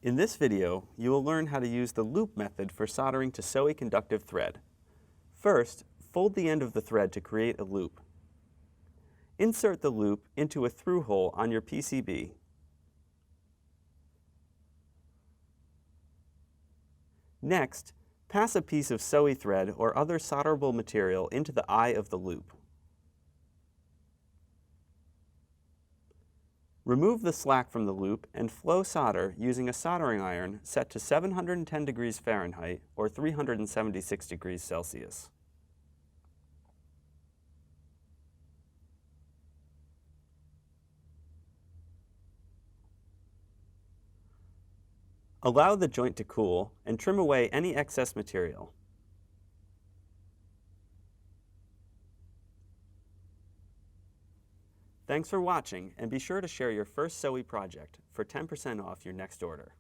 In this video, you will learn how to use the loop method for soldering to SewIY conductive thread. First, fold the end of the thread to create a loop. Insert the loop into a through hole on your PCB. Next, pass a piece of SewIY thread or other solderable material into the eye of the loop. Remove the slack from the loop and flow solder using a soldering iron set to 710 degrees Fahrenheit or 376 degrees Celsius. Allow the joint to cool and trim away any excess material. Thanks for watching, and be sure to share your first SewIY project for 10% off your next order.